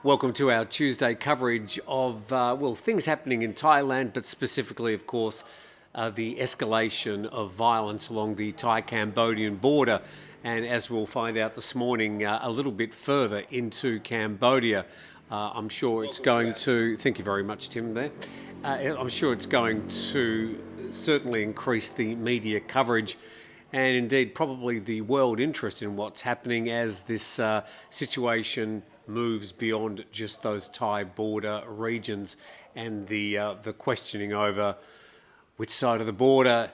Welcome to our Tuesday coverage of, things happening in Thailand, but specifically, of course, the escalation of violence along the Thai-Cambodian border. And as we'll find out this morning, a little bit further into Cambodia. I'm sure it's going to, thank you very much, Tim, there. I'm sure it's going to certainly increase the media coverage and indeed probably the world interest in what's happening as this situation moves beyond just those Thai border regions and the questioning over which side of the border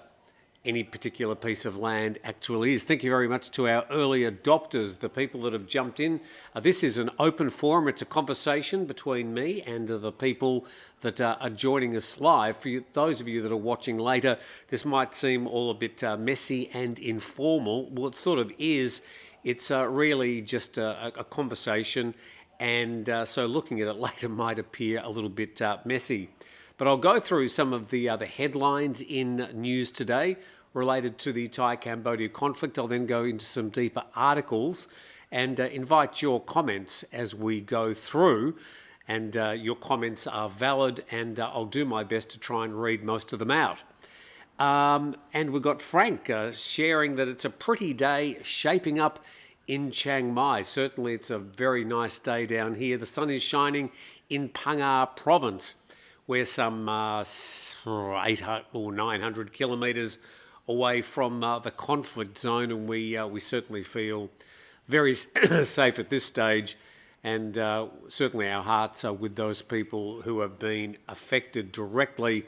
any particular piece of land actually is. Thank you very much to our early adopters, the people that have jumped in. This is an open forum. It's a conversation between me and the people that are joining us live. For those of you that are watching later, this might seem all a bit messy and informal. Well, it sort of is. It's really just a conversation, and so looking at it later might appear a little bit messy. But I'll go through some of the headlines in news today related to the Thai-Cambodia conflict. I'll then go into some deeper articles and invite your comments as we go through. And your comments are valid, and I'll do my best to try and read most of them out. And we've got Frank sharing that it's a pretty day shaping up in Chiang Mai. Certainly it's a very nice day down here. The sun is shining in Phang province. We're some 800 or 900 kilometres away from the conflict zone, and we certainly feel very safe at this stage, and certainly our hearts are with those people who have been affected directly,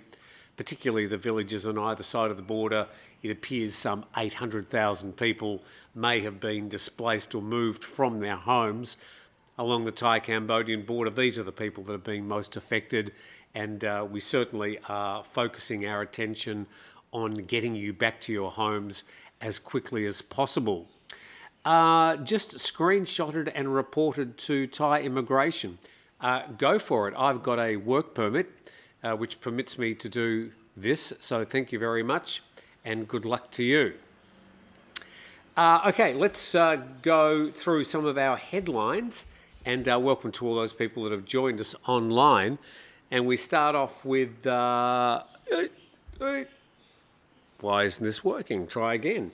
particularly the villages on either side of the border. It appears some 800,000 people may have been displaced or moved from their homes along the Thai-Cambodian border. These are the people that are being most affected, and we certainly are focusing our attention on getting you back to your homes as quickly as possible. Just screenshotted and reported to Thai immigration. Go for it. I've got a work permit which permits me to do this, so thank you very much and good luck to you. Okay, let's go through some of our headlines, and welcome to all those people that have joined us online. And we start off with, why isn't this working? Try again.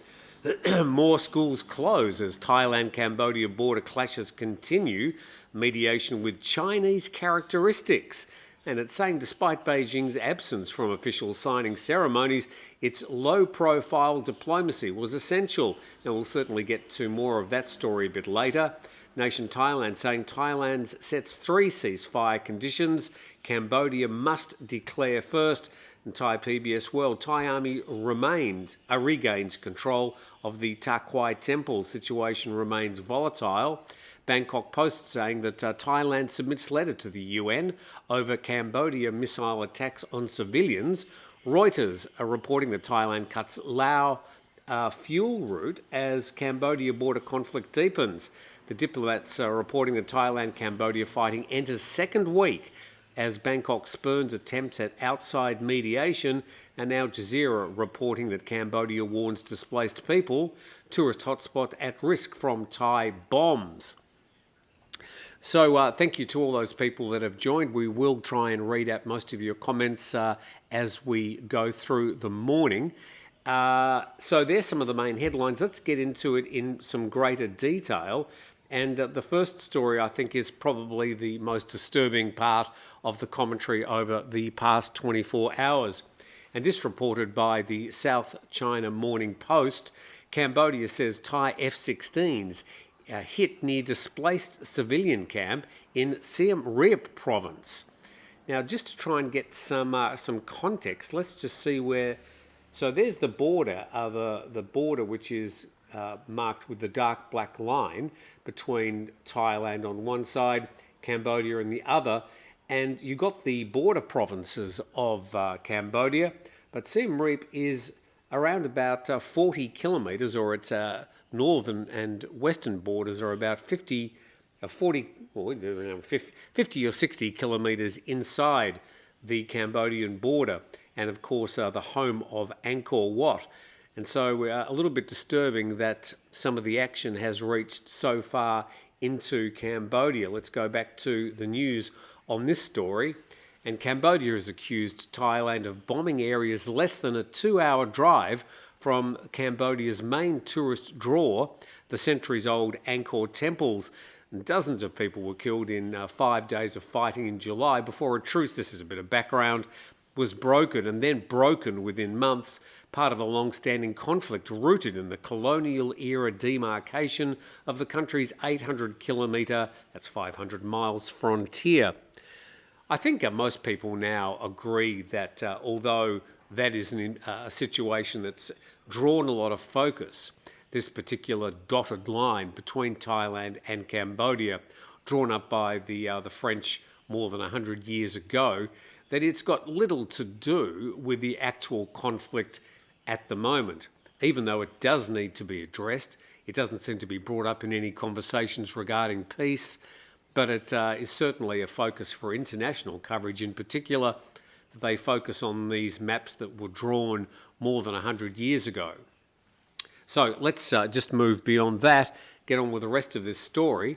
More schools close as Thailand-Cambodia border clashes continue. Mediation with Chinese characteristics. And it's saying despite Beijing's absence from official signing ceremonies, its low-profile diplomacy was essential. And we'll certainly get to more of that story a bit later. Nation Thailand saying Thailand sets 3 ceasefire conditions. Cambodia must declare first. And Thai PBS World, Thai Army regains control of the Ta Kwai Temple. Situation remains volatile. Bangkok Post saying that Thailand submits letter to the UN over Cambodia missile attacks on civilians. Reuters are reporting that Thailand cuts Lao fuel route as Cambodia border conflict deepens. The diplomats are reporting that Thailand-Cambodia fighting enters second week as Bangkok spurns attempts at outside mediation, and Al Jazeera reporting that Cambodia warns displaced people, tourist hotspot at risk from Thai bombs. So thank you to all those people that have joined. We will try and read out most of your comments as we go through the morning. So there's some of the main headlines. Let's get into it in some greater detail. And the first story, I think, is probably the most disturbing part of the commentary over the past 24 hours. And this reported by the South China Morning Post. Cambodia says Thai F-16s hit near displaced civilian camp in Siem Reap province. Now, just to try and get some context, let's just see where. So there's the border, the border which is marked with the dark black line between Thailand on one side, Cambodia on the other, and you got the border provinces of Cambodia, but Siem Reap is around about 40 kilometres, or its northern and western borders are about 50 or 60 kilometres inside the Cambodian border, and of course the home of Angkor Wat. And so a little bit disturbing that some of the action has reached so far into Cambodia. Let's go back to the news on this story. And Cambodia has accused Thailand of bombing areas less than a 2-hour drive from Cambodia's main tourist draw, the centuries-old Angkor temples. And dozens of people were killed in 5 days of fighting in July before a truce, this is a bit of background, was broken and then broken within months, part of a long-standing conflict rooted in the colonial-era demarcation of the country's 800-kilometre, that's 500 miles, frontier. I think most people now agree that although that is a situation that's drawn a lot of focus, this particular dotted line between Thailand and Cambodia, drawn up by the French more than 100 years ago, that it's got little to do with the actual conflict at the moment. Even though it does need to be addressed, it doesn't seem to be brought up in any conversations regarding peace, but it is certainly a focus for international coverage, in particular that they focus on these maps that were drawn more than 100 years ago. So let's just move beyond that, get on with the rest of this story.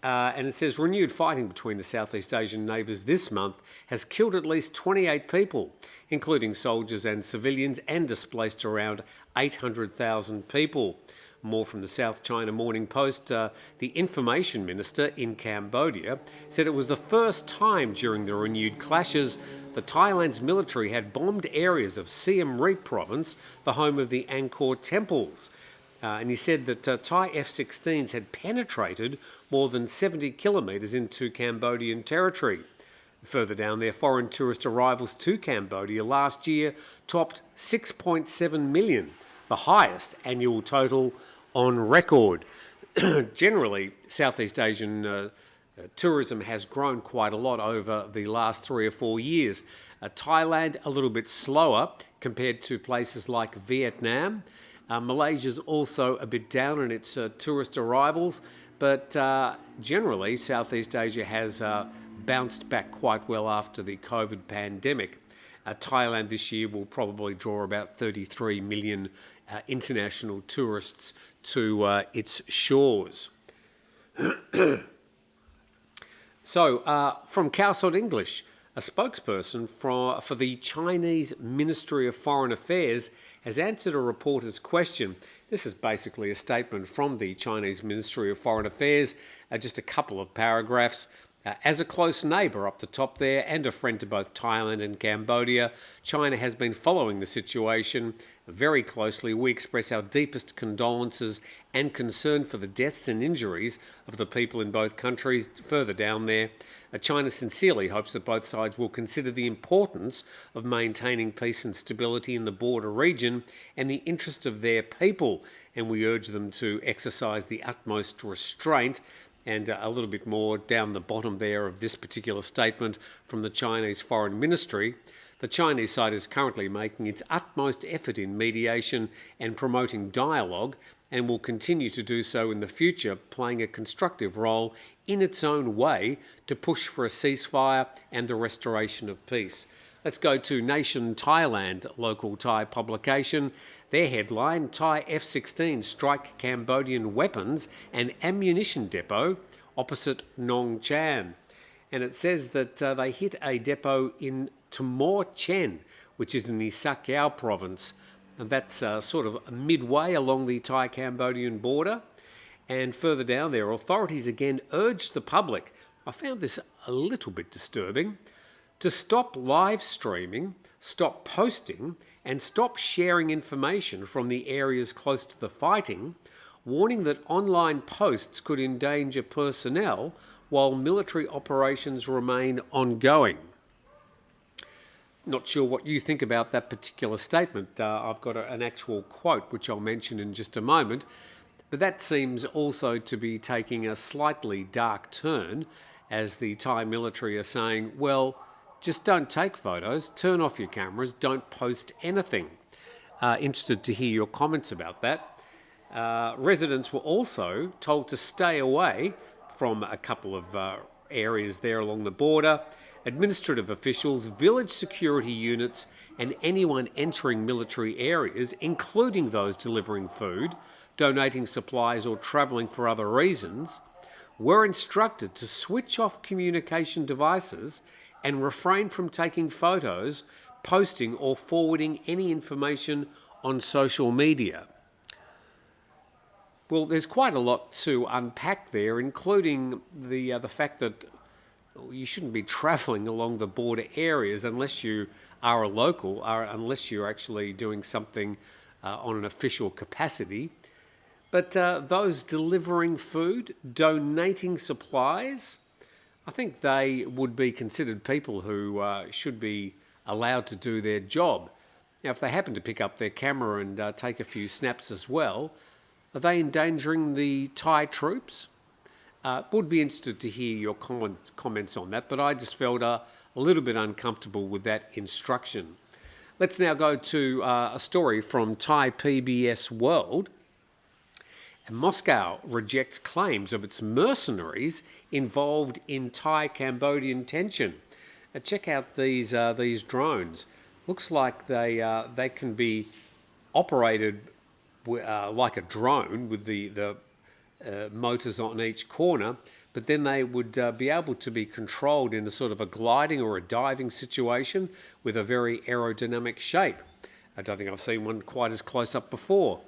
And it says renewed fighting between the Southeast Asian neighbours this month has killed at least 28 people, including soldiers and civilians, and displaced around 800,000 people. More from the South China Morning Post. The information minister in Cambodia said it was the first time during the renewed clashes that Thailand's military had bombed areas of Siem Reap province, the home of the Angkor temples. And he said that Thai F-16s had penetrated more than 70 kilometres into Cambodian territory. Further down there, foreign tourist arrivals to Cambodia last year topped 6.7 million, the highest annual total on record. Generally, Southeast Asian tourism has grown quite a lot over the last 3 or 4 years. Thailand a little bit slower compared to places like Vietnam. Malaysia's also a bit down in its tourist arrivals, but generally Southeast Asia has bounced back quite well after the COVID pandemic. Thailand this year will probably draw about 33 million international tourists to its shores. So, from Cowsod English, a spokesperson for the Chinese Ministry of Foreign Affairs has answered a reporter's question. This is basically a statement from the Chinese Ministry of Foreign Affairs, just a couple of paragraphs. As a close neighbour up the top there and a friend to both Thailand and Cambodia, China has been following the situation very closely. We express our deepest condolences and concern for the deaths and injuries of the people in both countries. Further down there, China sincerely hopes that both sides will consider the importance of maintaining peace and stability in the border region and the interest of their people, and we urge them to exercise the utmost restraint. And a little bit more down the bottom there of this particular statement from the Chinese Foreign Ministry. The Chinese side is currently making its utmost effort in mediation and promoting dialogue, and will continue to do so in the future, playing a constructive role in its own way to push for a ceasefire and the restoration of peace. Let's go to Nation Thailand, local Thai publication. Their headline, Thai F-16 strike Cambodian weapons and ammunition depot opposite Nong Chan. And it says that they hit a depot in Timor Chen, which is in the Sa Kaeo province. And that's sort of midway along the Thai-Cambodian border. And further down there, authorities again urged the public, I found this a little bit disturbing, to stop live streaming, stop posting, and stop sharing information from the areas close to the fighting, warning that online posts could endanger personnel while military operations remain ongoing. Not sure what you think about that particular statement. I've got an actual quote which I'll mention in just a moment, but that seems also to be taking a slightly dark turn, as the Thai military are saying, well, just don't take photos, turn off your cameras, don't post anything. Interested to hear your comments about that. Residents were also told to stay away from a couple of areas there along the border. Administrative officials, village security units, and anyone entering military areas, including those delivering food, donating supplies or travelling for other reasons, were instructed to switch off communication devices and refrain from taking photos, posting or forwarding any information on social media. Well, there's quite a lot to unpack there, including the fact that you shouldn't be travelling along the border areas unless you are a local, or unless you're actually doing something on an official capacity. But those delivering food, donating supplies, I think they would be considered people who should be allowed to do their job. Now, if they happen to pick up their camera and take a few snaps as well, are they endangering the Thai troops? Would be interested to hear your comments on that, but I just felt a little bit uncomfortable with that instruction. Let's now go to a story from Thai PBS World. Moscow rejects claims of its mercenaries involved in Thai-Cambodian tension. Check out these drones. Looks like they can be operated like a drone with the motors on each corner, but then they would be able to be controlled in a sort of a gliding or a diving situation with a very aerodynamic shape. I don't think I've seen one quite as close up before.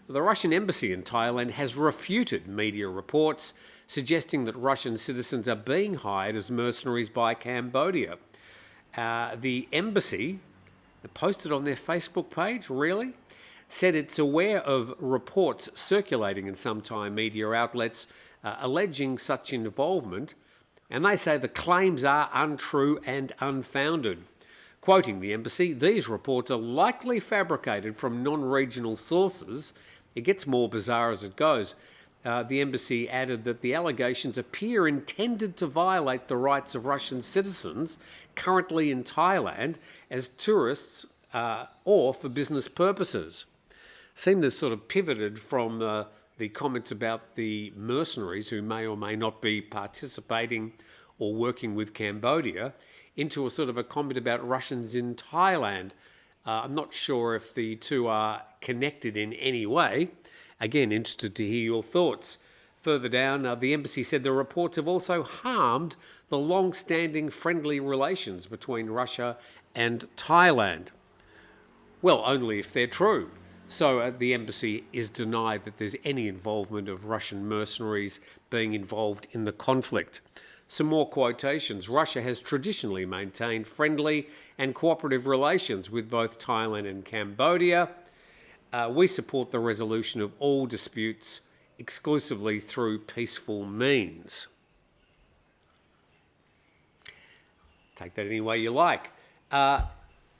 The Russian embassy in Thailand has refuted media reports suggesting that Russian citizens are being hired as mercenaries by Cambodia. The embassy posted on their Facebook page, really, said it's aware of reports circulating in some Thai media outlets alleging such involvement, and they say the claims are untrue and unfounded. Quoting the embassy, these reports are likely fabricated from non-regional sources. It gets more bizarre as it goes. The embassy added that the allegations appear intended to violate the rights of Russian citizens currently in Thailand as tourists or for business purposes. Seemed to sort of pivoted from the comments about the mercenaries who may or may not be participating or working with Cambodia into a sort of a comment about Russians in Thailand. I'm not sure if the two are connected in any way. Again, interested to hear your thoughts. Further down, the embassy said the reports have also harmed the long-standing friendly relations between Russia and Thailand. Well, only if they're true. So the embassy is denied that there's any involvement of Russian mercenaries being involved in the conflict. Some more quotations. Russia has traditionally maintained friendly and cooperative relations with both Thailand and Cambodia. We support the resolution of all disputes exclusively through peaceful means. Take that any way you like.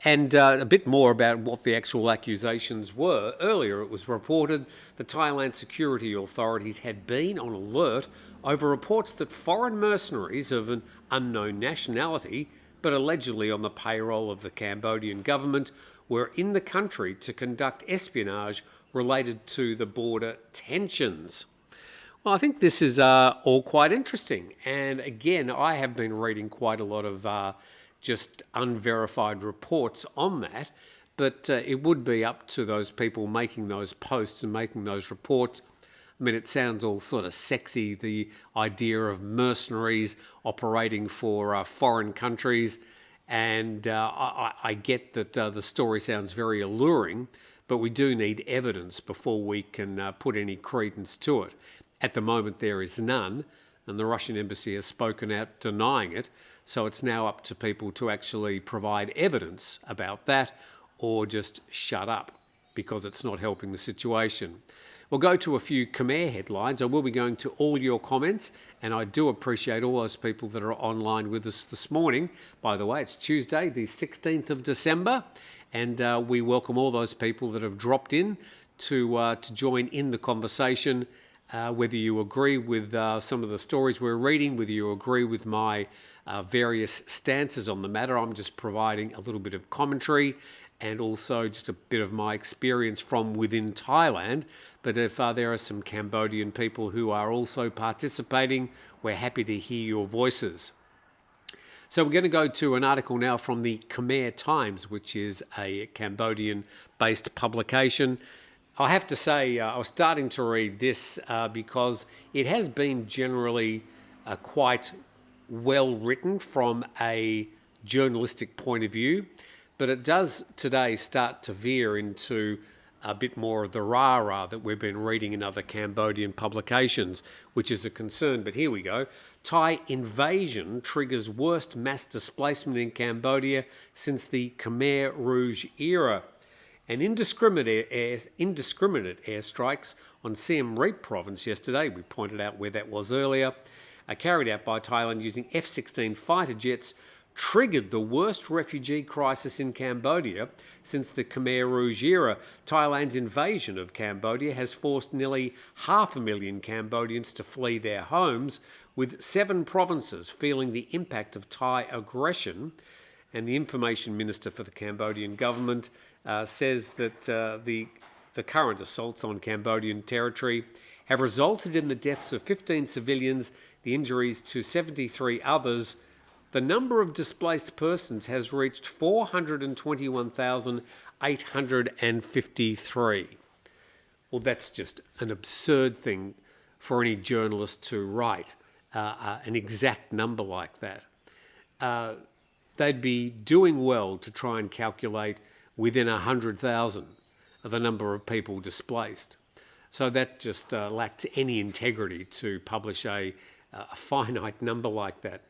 And a bit more about what the actual accusations were. Earlier it was reported the Thailand security authorities had been on alert over reports that foreign mercenaries of an unknown nationality, but allegedly on the payroll of the Cambodian government, were in the country to conduct espionage related to the border tensions. Well, I think this is all quite interesting. And again, I have been reading quite a lot of just unverified reports on that, but it would be up to those people making those posts and making those reports. I mean, it sounds all sort of sexy, the idea of mercenaries operating for foreign countries, and I get that the story sounds very alluring, but we do need evidence before we can put any credence to it. At the moment, there is none, and the Russian embassy has spoken out denying it. So it's now up to people to actually provide evidence about that or just shut up because it's not helping the situation. We'll go to a few Khmer headlines. I will be going to all your comments, and I do appreciate all those people that are online with us this morning. By the way, it's Tuesday, the 16th of December, and we welcome all those people that have dropped in to join in the conversation. Whether you agree with some of the stories we're reading, whether you agree with my various stances on the matter, I'm just providing a little bit of commentary and also just a bit of my experience from within Thailand. But if there are some Cambodian people who are also participating, we're happy to hear your voices. So we're going to go to an article now from the Khmer Times, which is a Cambodian-based publication. I have to say, I was starting to read this because it has been generally quite well written from a journalistic point of view, but it does today start to veer into a bit more of the rah-rah that we've been reading in other Cambodian publications, which is a concern. But here we go. Thai invasion triggers worst mass displacement in Cambodia since the Khmer Rouge era. And indiscriminate airstrikes on Siem Reap province yesterday, we pointed out where that was earlier, carried out by Thailand using F-16 fighter jets, triggered the worst refugee crisis in Cambodia since the Khmer Rouge era. Thailand's invasion of Cambodia has forced nearly 500,000 Cambodians to flee their homes, with 7 provinces feeling the impact of Thai aggression. And the information minister for the Cambodian government says that the current assaults on Cambodian territory have resulted in the deaths of 15 civilians, the injuries to 73 others. The number of displaced persons has reached 421,853. Well, that's just an absurd thing for any journalist to write, an exact number like that. They'd be doing well to try and calculate within 100,000 of the number of people displaced. So that just lacked any integrity to publish a finite number like that.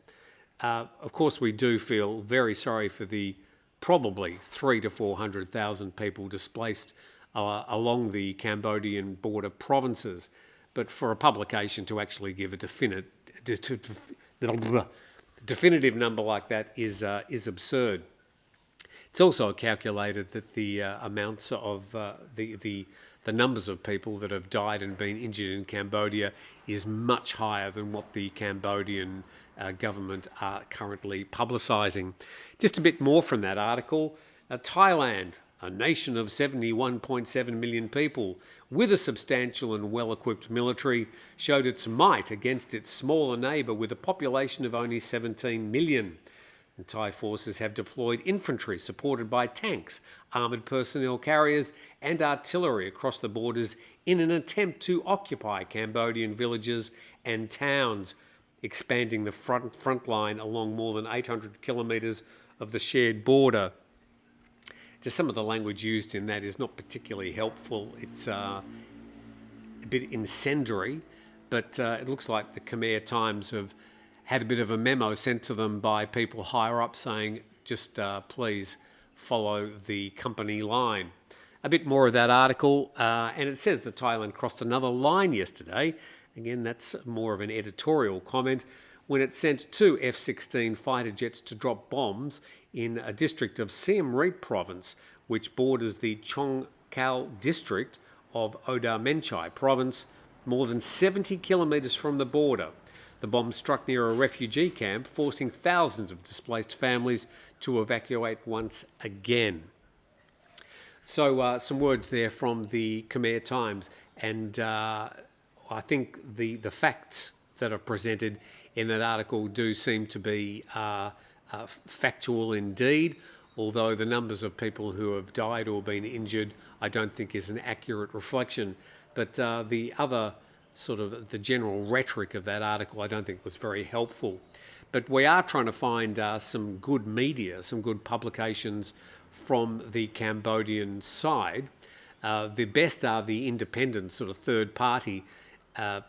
Of course, we do feel very sorry for the probably 300,000 to 400,000 people displaced along the Cambodian border provinces. But for a publication to actually give a definitive number like that is absurd. It's also calculated that the amounts of the numbers of people that have died and been injured in Cambodia is much higher than what the Cambodian government are currently publicising. Just a bit more from that article. Thailand, a nation of 71.7 million people with a substantial and well-equipped military, showed its might against its smaller neighbour with a population of only 17 million. And Thai forces have deployed infantry supported by tanks, armoured personnel carriers and artillery across the borders in an attempt to occupy Cambodian villages and towns, expanding the front line along more than 800 kilometres of the shared border. Just some of the language used in that is not particularly helpful. It's a bit incendiary, but it looks like the Khmer Times have had a bit of a memo sent to them by people higher up saying, just please follow the company line. A bit more of that article, and it says that Thailand crossed another line yesterday. Again, that's more of an editorial comment, when it sent 2 F-16 fighter jets to drop bombs in a district of Siem Reap province, which borders the Chong Khao district of Oda Menchai province, more than 70 kilometres from the border. The bomb struck near a refugee camp, forcing thousands of displaced families to evacuate once again. So some words there from the Khmer Times, and I think the facts that are presented in that article do seem to be factual indeed, although the numbers of people who have died or been injured I don't think is an accurate reflection. But the other sort of the general rhetoric of that article I don't think was very helpful. But we are trying to find some good media, some good publications from the Cambodian side. The best are the independent sort of third-party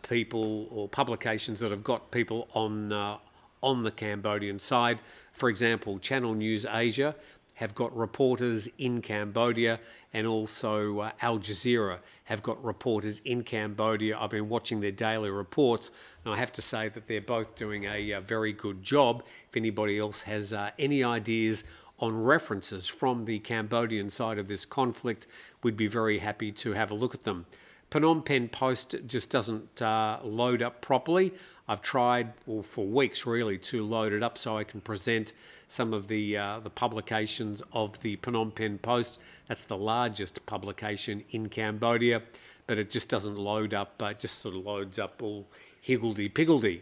people or publications that have got people on the Cambodian side. For example, Channel News Asia have got reporters in Cambodia, and also Al Jazeera have got reporters in Cambodia. I've been watching their daily reports, and I have to say that they're both doing a very good job. If anybody else has any ideas on references from the Cambodian side of this conflict, we'd be very happy to have a look at them. Phnom Penh Post just doesn't load up properly. I've tried for weeks really to load it up so I can present some of the publications of the Phnom Penh Post. That's the largest publication in Cambodia, but it just doesn't load up. It just sort of loads up all higgledy-piggledy.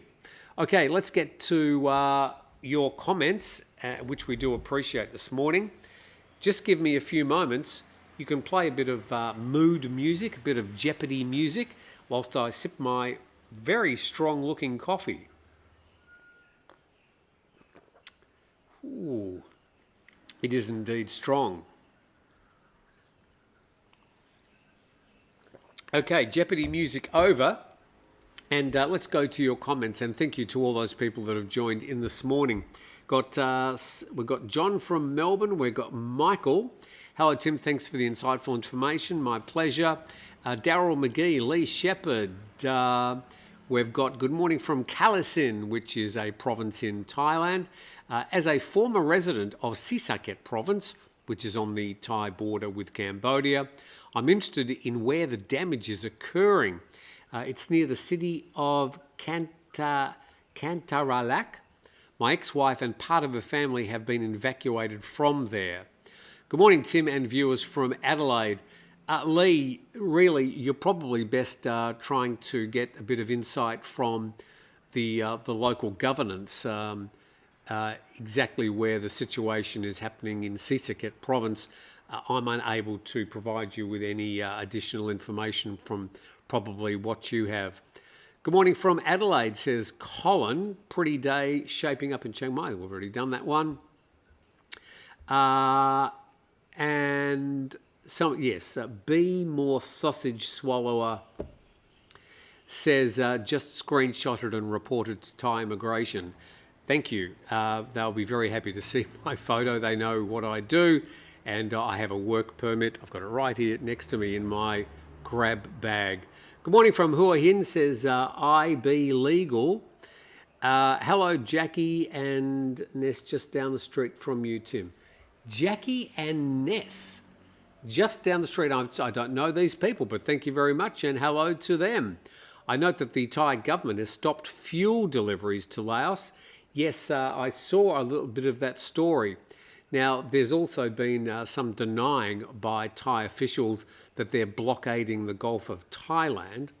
Okay, let's get to your comments, which we do appreciate this morning. Just give me a few moments. you can play a bit of mood music, a bit of Jeopardy music, whilst I sip my very strong looking coffee. Ooh, it is indeed strong. Okay, Jeopardy music over. And let's go to your comments, and thank you to all those people that have joined in this morning. We've got John from Melbourne. We've got Michael. Hello, Tim. Thanks for the insightful information. My pleasure. Daryl McGee, Lee Shepherd. We've got good morning from Kalasin, which is a province in Thailand. As a former resident of Sisaket province, which is on the Thai border with Cambodia, I'm interested in where the damage is occurring. It's near the city of Kantaralak. My ex-wife and part of her family have been evacuated from there. Good morning, Tim and viewers from Adelaide. Lee, really, you're probably best trying to get a bit of insight from the local governance, exactly where the situation is happening in Sisaket province. I'm unable to provide you with any additional information from probably what you have. Good morning from Adelaide, says Colin. Pretty day shaping up in Chiang Mai. We've already done that one. And some, yes, Be More Sausage Swallower says just screenshotted and reported to Thai immigration. Thank you. They'll be very happy to see my photo. They know what I do, and I have a work permit. I've got it right here next to me in my grab bag. Good morning from Hua Hin, says IB Legal. Hello, Jackie and Ness, just down the street from you, Tim. Jackie and Ness, just down the street. I don't know these people, but thank you very much, and hello to them. I note that the Thai government has stopped fuel deliveries to Laos. Yes, I saw a little bit of that story. Now, there's also been some denying by Thai officials that they're blockading the Gulf of Thailand.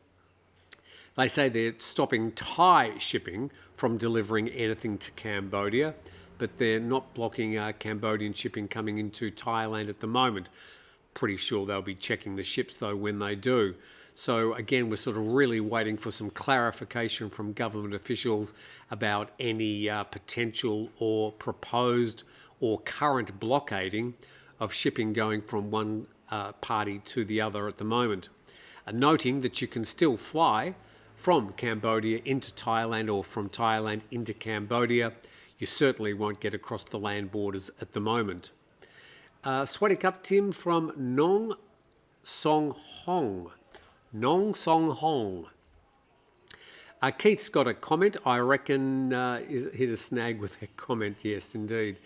They say they're stopping Thai shipping from delivering anything to Cambodia, but they're not blocking Cambodian shipping coming into Thailand at the moment. Pretty sure they'll be checking the ships, though, when they do. So, again, we're sort of really waiting for some clarification from government officials about any potential or proposed or current blockading of shipping going from one party to the other at the moment. Noting that you can still fly from Cambodia into Thailand or from Thailand into Cambodia. You certainly won't get across the land borders at the moment. Swaddy Cup Tim from Nong Song Hong. Nong Song Hong. Keith's got a comment. I reckon hit a snag with that comment. Yes, indeed.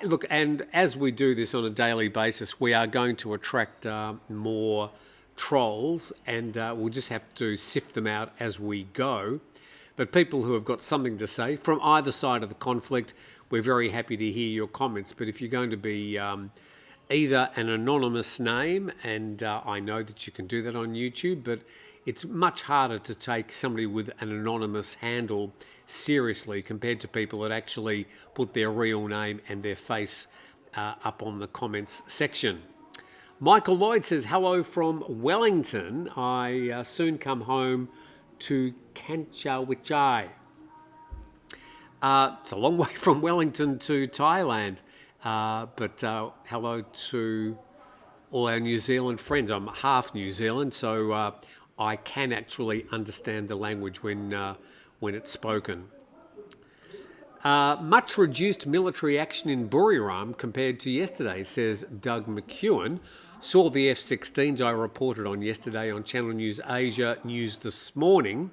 Look, and as we do this on a daily basis, we are going to attract more trolls, and we'll just have to sift them out as we go. But people who have got something to say from either side of the conflict, we're very happy to hear your comments. But if you're going to be either an anonymous name, and I know that you can do that on YouTube, but it's much harder to take somebody with an anonymous handle seriously compared to people that actually put their real name and their face up on the comments section. Michael Lloyd says, hello from Wellington. I soon come home to Kanchawichai. It's a long way from Wellington to Thailand, but hello to all our New Zealand friends. I'm half New Zealand, so I can actually understand the language when it's spoken. Much reduced military action in Buriram compared to yesterday, says Doug McEwen. Saw the F-16s I reported on yesterday on Channel News Asia News this morning.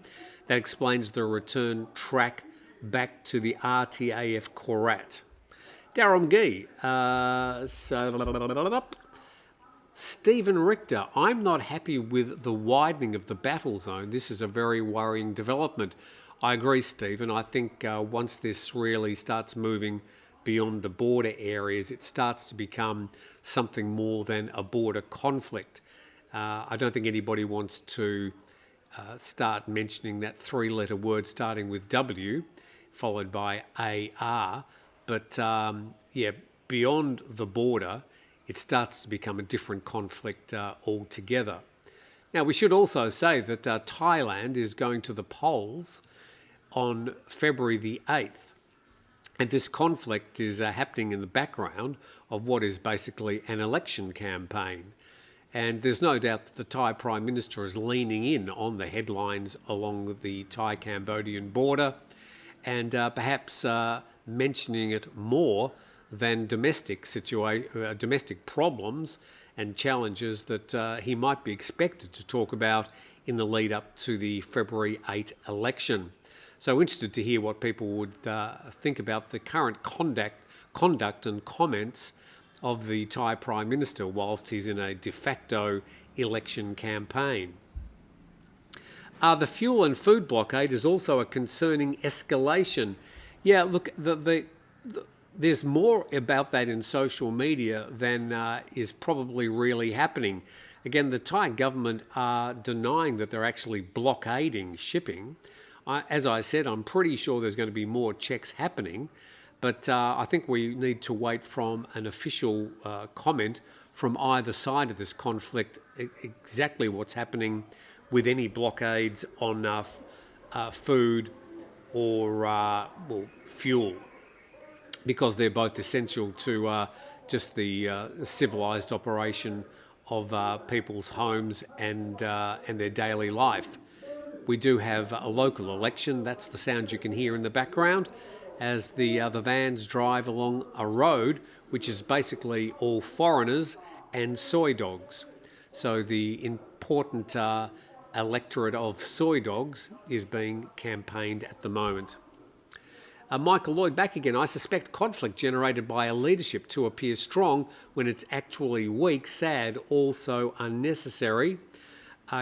That explains the return track back to the RTAF Korat. Darren Gee. Stephen Richter, I'm not happy with the widening of the battle zone. This is a very worrying development. I agree, Stephen. I think once this really starts moving beyond the border areas, it starts to become something more than a border conflict. I don't think anybody wants to start mentioning that three-letter word starting with W, followed by AR. But yeah, beyond the border, it starts to become a different conflict altogether. Now, we should also say that Thailand is going to the polls on February the 8th. And this conflict is happening in the background of what is basically an election campaign. And there's no doubt that the Thai Prime Minister is leaning in on the headlines along the Thai-Cambodian border and perhaps mentioning it more than domestic problems and challenges that he might be expected to talk about in the lead up to the February 8 election. So interested to hear what people would think about the current conduct and comments of the Thai Prime Minister whilst he's in a de facto election campaign. The fuel and food blockade is also a concerning escalation. Yeah, look, there's more about that in social media than is probably really happening. Again, the Thai government are denying that they're actually blockading shipping. As I said, I'm pretty sure there's going to be more checks happening, but I think we need to wait from an official comment from either side of this conflict exactly what's happening with any blockades on food or fuel, because they're both essential to just the civilised operation of people's homes and their daily life. We do have a local election. That's the sound you can hear in the background as the vans drive along a road which is basically all foreigners and soy dogs. So the important electorate of soy dogs is being campaigned at the moment. Michael Lloyd back again. I suspect conflict generated by a leadership to appear strong when it's actually weak, sad, also unnecessary.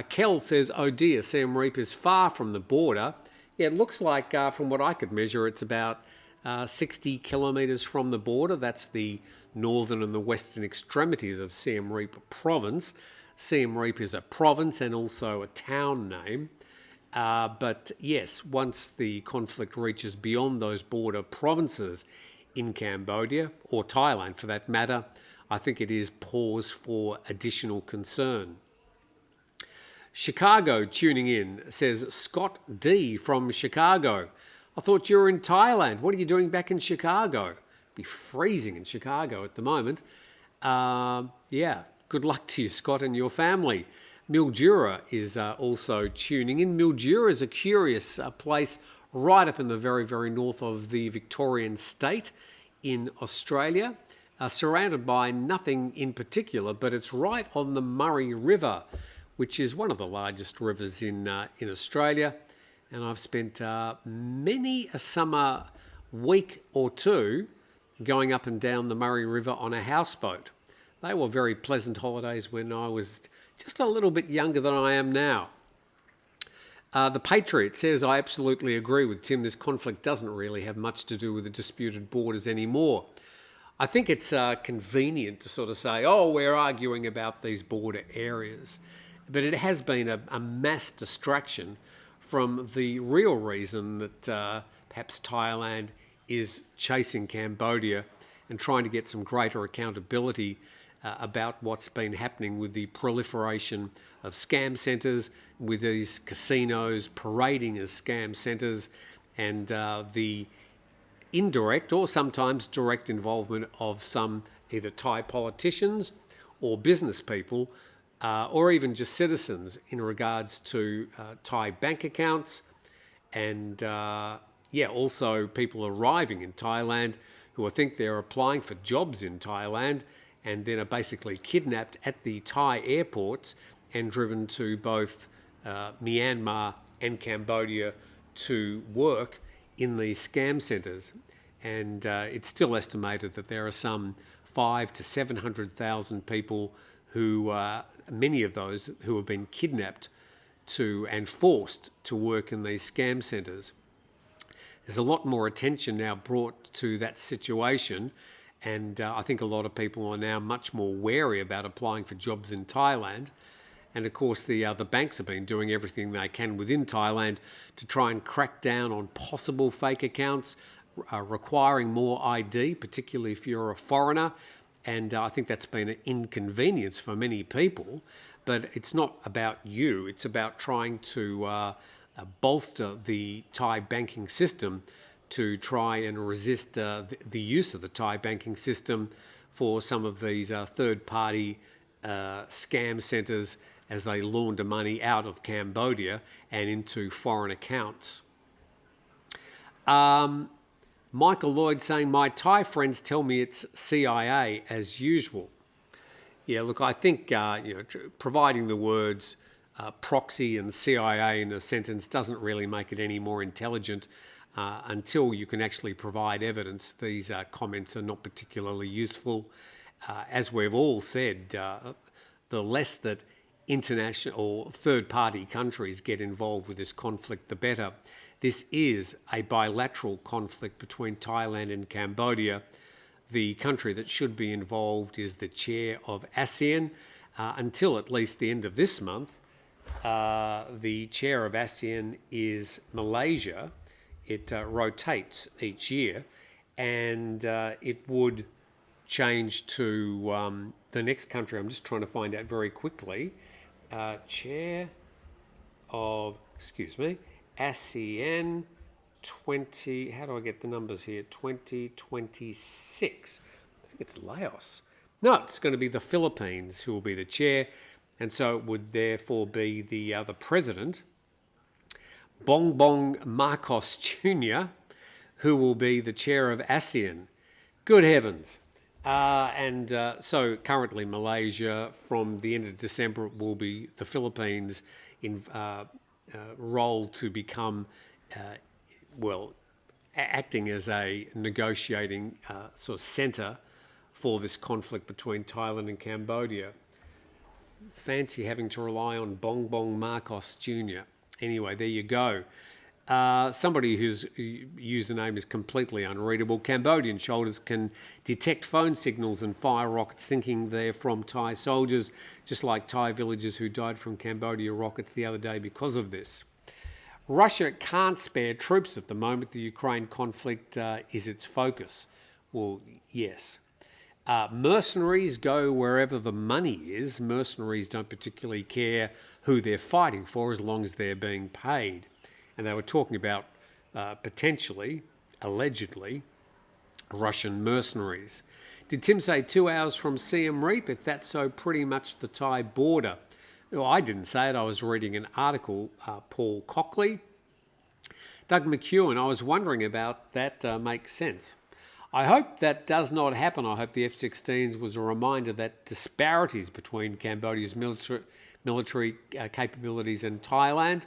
Kel says, oh dear, Siem Reap is far from the border. Yeah, it looks like from what I could measure, it's about 60 kilometres from the border. That's the northern and the western extremities of Siem Reap province. Siem Reap is a province and also a town name. But yes, once the conflict reaches beyond those border provinces in Cambodia, or Thailand for that matter, I think it is pause for additional concern. Chicago tuning in says, Scott D from Chicago. I thought you were in Thailand. What are you doing back in Chicago? It'd be freezing in Chicago at the moment. Yeah, good luck to you, Scott, and your family. Mildura is also tuning in. Mildura is a curious place right up in the very, very north of the Victorian state in Australia, surrounded by nothing in particular, but it's right on the Murray River, which is one of the largest rivers in Australia. And I've spent many a summer week or two going up and down the Murray River on a houseboat. They were very pleasant holidays when I was just a little bit younger than I am now. The Patriot says, I absolutely agree with Tim. This conflict doesn't really have much to do with the disputed borders anymore. I think it's convenient to sort of say, oh, we're arguing about these border areas. But it has been a mass distraction from the real reason that perhaps Thailand is chasing Cambodia and trying to get some greater accountability about what's been happening with the proliferation of scam centres, with these casinos parading as scam centres, and the indirect or sometimes direct involvement of some either Thai politicians or business people or even just citizens in regards to Thai bank accounts and also people arriving in Thailand who think they're applying for jobs in Thailand and then are basically kidnapped at the Thai airports and driven to both Myanmar and Cambodia to work in these scam centres. And it's still estimated that there are some 500,000 to 700,000 people who, many of those who have been kidnapped to and forced to work in these scam centres. There's a lot more attention now brought to that situation, and I think a lot of people are now much more wary about applying for jobs in Thailand. And of course, the banks have been doing everything they can within Thailand to try and crack down on possible fake accounts, requiring more ID, particularly if you're a foreigner, And I think that's been an inconvenience for many people, but it's not about you. It's about trying to bolster the Thai banking system to try and resist the use of the Thai banking system for some of these third-party scam centres as they launder money out of Cambodia and into foreign accounts. Michael Lloyd saying, my Thai friends tell me it's CIA as usual. Yeah, look, I think providing the words proxy and CIA in a sentence doesn't really make it any more intelligent. Until you can actually provide evidence, these comments are not particularly useful. As we've all said, the less that international or third-party countries get involved with this conflict, the better. This is a bilateral conflict between Thailand and Cambodia. The country that should be involved is the chair of ASEAN. Until at least the end of this month, the chair of ASEAN is Malaysia. It rotates each year, and it would change to the next country. I'm just trying to find out very quickly. Chair of, ASEAN 20, how do I get the numbers here? 2026. I think it's Laos. No, it's going to be the Philippines who will be the chair, and so it would therefore be the president, Bongbong Marcos Jr., who will be the chair of ASEAN. Good heavens. So currently Malaysia, from the end of December, will be the Philippines in role to become, acting as a negotiating sort of centre for this conflict between Thailand and Cambodia. Fancy having to rely on Bongbong Marcos Jr. Anyway, there you go. Somebody whose username is completely unreadable. Cambodian soldiers can detect phone signals and fire rockets thinking they're from Thai soldiers, just like Thai villagers who died from Cambodia rockets the other day because of this. Russia can't spare troops at the moment. The Ukraine conflict is its focus. Well, yes. Mercenaries go wherever the money is. Mercenaries don't particularly care who they're fighting for as long as they're being paid. And they were talking about potentially, allegedly, Russian mercenaries. Did Tim say 2 hours from Siem Reap? If that's so, pretty much the Thai border. Well, I didn't say it. I was reading an article, Paul Cockley. Doug McEwen, I was wondering about that. Makes sense. I hope that does not happen. I hope the F-16s was a reminder that disparities between Cambodia's military capabilities and Thailand.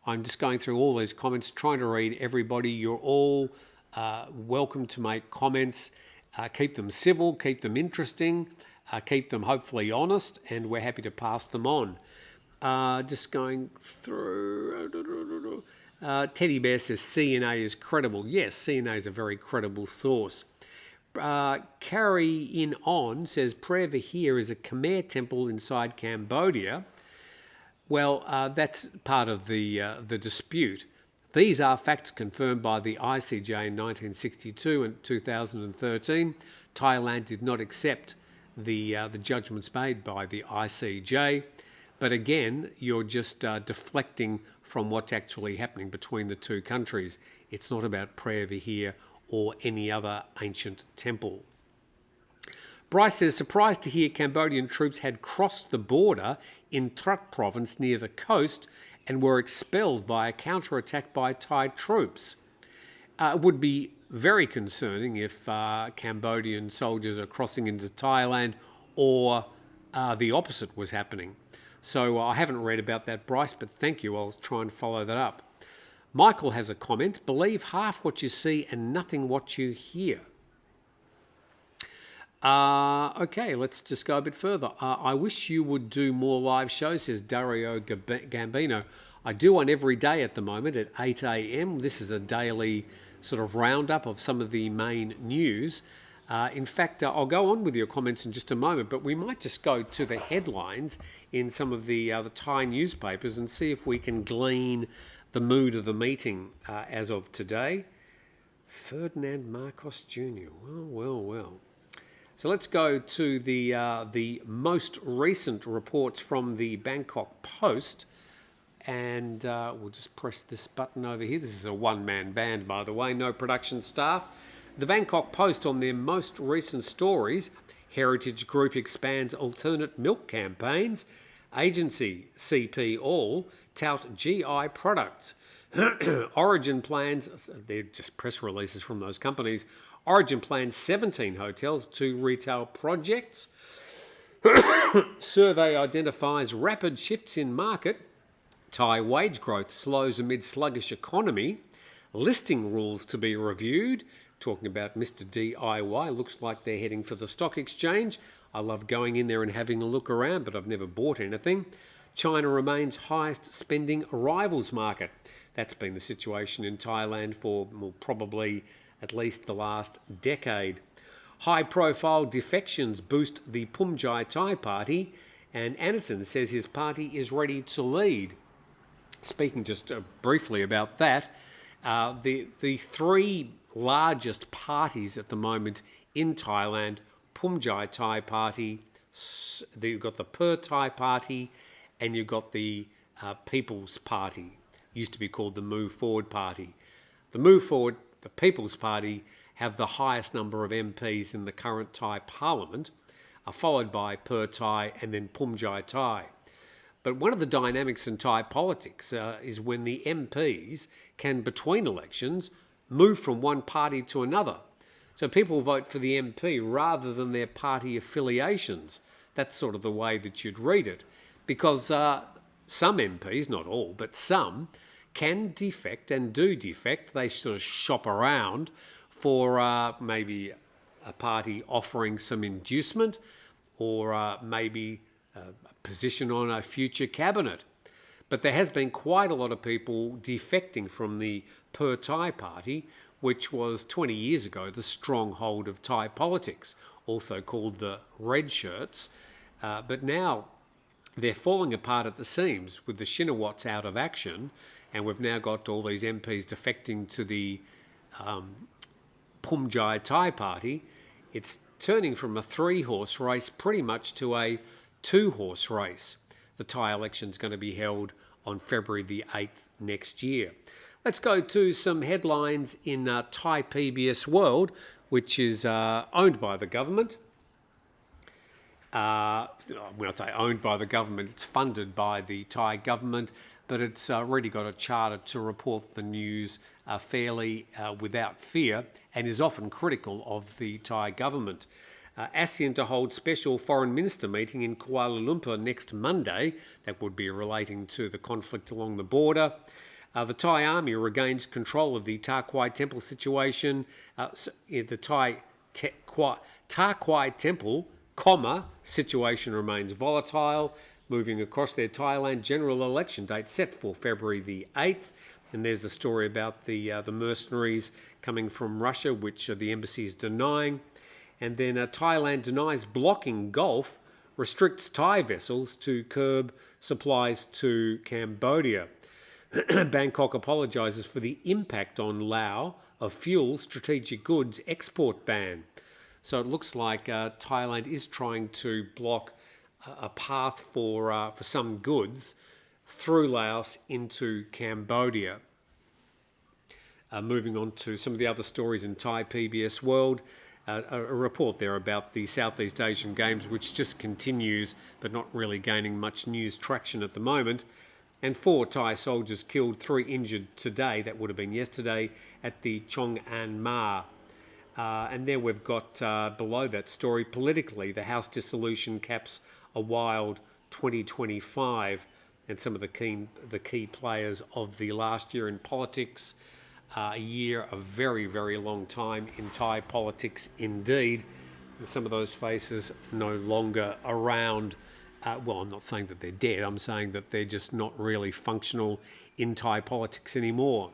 I'm just going through all these comments, trying to read everybody. You're all welcome to make comments. Keep them civil, keep them interesting, keep them hopefully honest, and we're happy to pass them on. Just going through. Teddy Bear says CNA is credible. Yes, CNA is a very credible source. Carry in on says Prayer Vihir is a Khmer temple inside Cambodia. Well, that's part of the dispute. These are facts confirmed by the ICJ in 1962 and 2013. Thailand did not accept the judgments made by the ICJ. But again, you're just deflecting from what's actually happening between the two countries. It's not about Prayer Vihir or any other ancient temple. Bryce says, surprised to hear Cambodian troops had crossed the border in Trak province near the coast and were expelled by a counterattack by Thai troops. It would be very concerning if Cambodian soldiers are crossing into Thailand or the opposite was happening. So I haven't read about that, Bryce, but thank you. I'll try and follow that up. Michael has a comment. Believe half what you see and nothing what you hear. Okay, let's just go a bit further. I wish you would do more live shows, says Dario Gambino. I do one every day at the moment at 8 a.m. This is a daily sort of roundup of some of the main news. In fact, I'll go on with your comments in just a moment, but we might just go to the headlines in some of the Thai newspapers and see if we can glean the mood of the meeting as of today. Ferdinand Marcos Jr. Well. So let's go to the most recent reports from the Bangkok Post. And we'll just press this button over here. This is a one-man band, by the way, no production staff. The Bangkok Post on their most recent stories: Heritage Group expands alternate milk campaigns. Agency CP All tout GI products. Origin plans, they're just press releases from those companies. Origin plans 17 hotels, 2 retail projects. Survey identifies rapid shifts in market. Thai wage growth slows amid sluggish economy. Listing rules to be reviewed. Talking about Mr. DIY, looks like they're heading for the stock exchange. I love going in there and having a look around, but I've never bought anything. China remains highest spending arrivals market. That's been the situation in Thailand for probably at least the last decade. High-profile defections boost the Pumjai Thai party, and Anderson says his party is ready to lead. Speaking just briefly about that, the 3 largest parties at the moment in Thailand: Pumjai Thai party, you've got the Per Thai party, and you've got the People's Party. Used to be called the Move Forward Party. The Move Forward, the People's Party, have the highest number of MPs in the current Thai Parliament, followed by Per Thai and then Pumjai Thai. But one of the dynamics in Thai politics is when the MPs can, between elections, move from one party to another. So people vote for the MP rather than their party affiliations. That's sort of the way that you'd read it. Because some MPs, not all, but some, can defect and do defect. They sort of shop around for maybe a party offering some inducement, or maybe a position on a future cabinet. But there has been quite a lot of people defecting from the Per Thai party, which was 20 years ago the stronghold of Thai politics, also called the Red Shirts. But now they're falling apart at the seams with the Shinawats out of action, and we've now got all these MPs defecting to the Pumjai Thai party. It's turning from a 3-horse race pretty much to a 2-horse race. The Thai election's going to be held on February the 8th next year. Let's go to some headlines in Thai PBS World, which is owned by the government. When I say owned by the government, it's funded by the Thai government, but it's already got a charter to report the news fairly without fear, and is often critical of the Thai government. ASEAN to hold special foreign minister meeting in Kuala Lumpur next Monday. That would be relating to the conflict along the border. The Thai army regains control of the Ta Kwai Temple situation. The Thai Ta Kwai Temple, situation remains volatile. Moving across their Thailand general election date set for February the 8th. And there's the story about the mercenaries coming from Russia, which the embassy is denying. And then Thailand denies blocking Gulf, restricts Thai vessels to curb supplies to Cambodia. Bangkok apologises for the impact on Laos of fuel strategic goods export ban. So it looks like Thailand is trying to block a path for some goods through Laos into Cambodia. Moving on to some of the other stories in Thai PBS World. A report there about the Southeast Asian Games, which just continues, but not really gaining much news traction at the moment. And 4 Thai soldiers killed, 3 injured today, that would have been yesterday, at the Chong An Ma. And there we've got below that story, politically, the House dissolution caps a wild 2025, and some of the key players of the last year in politics. A year, a very, very long time in Thai politics indeed. And some of those faces no longer around. Well, I'm not saying that they're dead. I'm saying that they're just not really functional in Thai politics anymore.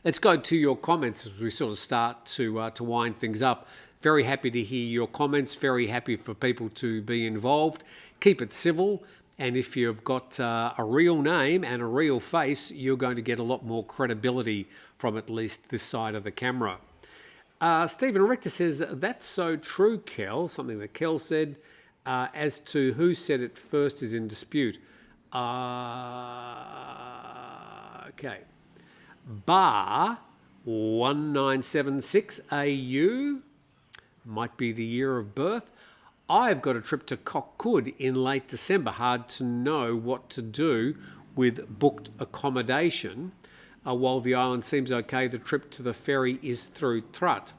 Let's go to your comments as we sort of start to wind things up. Very happy to hear your comments. Very happy for people to be involved. Keep it civil. And if you've got a real name and a real face, you're going to get a lot more credibility from at least this side of the camera. Stephen Richter says, that's so true, Kel. Something that Kel said. As to who said it first is in dispute. Okay. Bar 1976 AU might be the year of birth. I've got a trip to Kokkud in late December. Hard to know what to do with booked accommodation. While the island seems okay, the trip to the ferry is through Trat.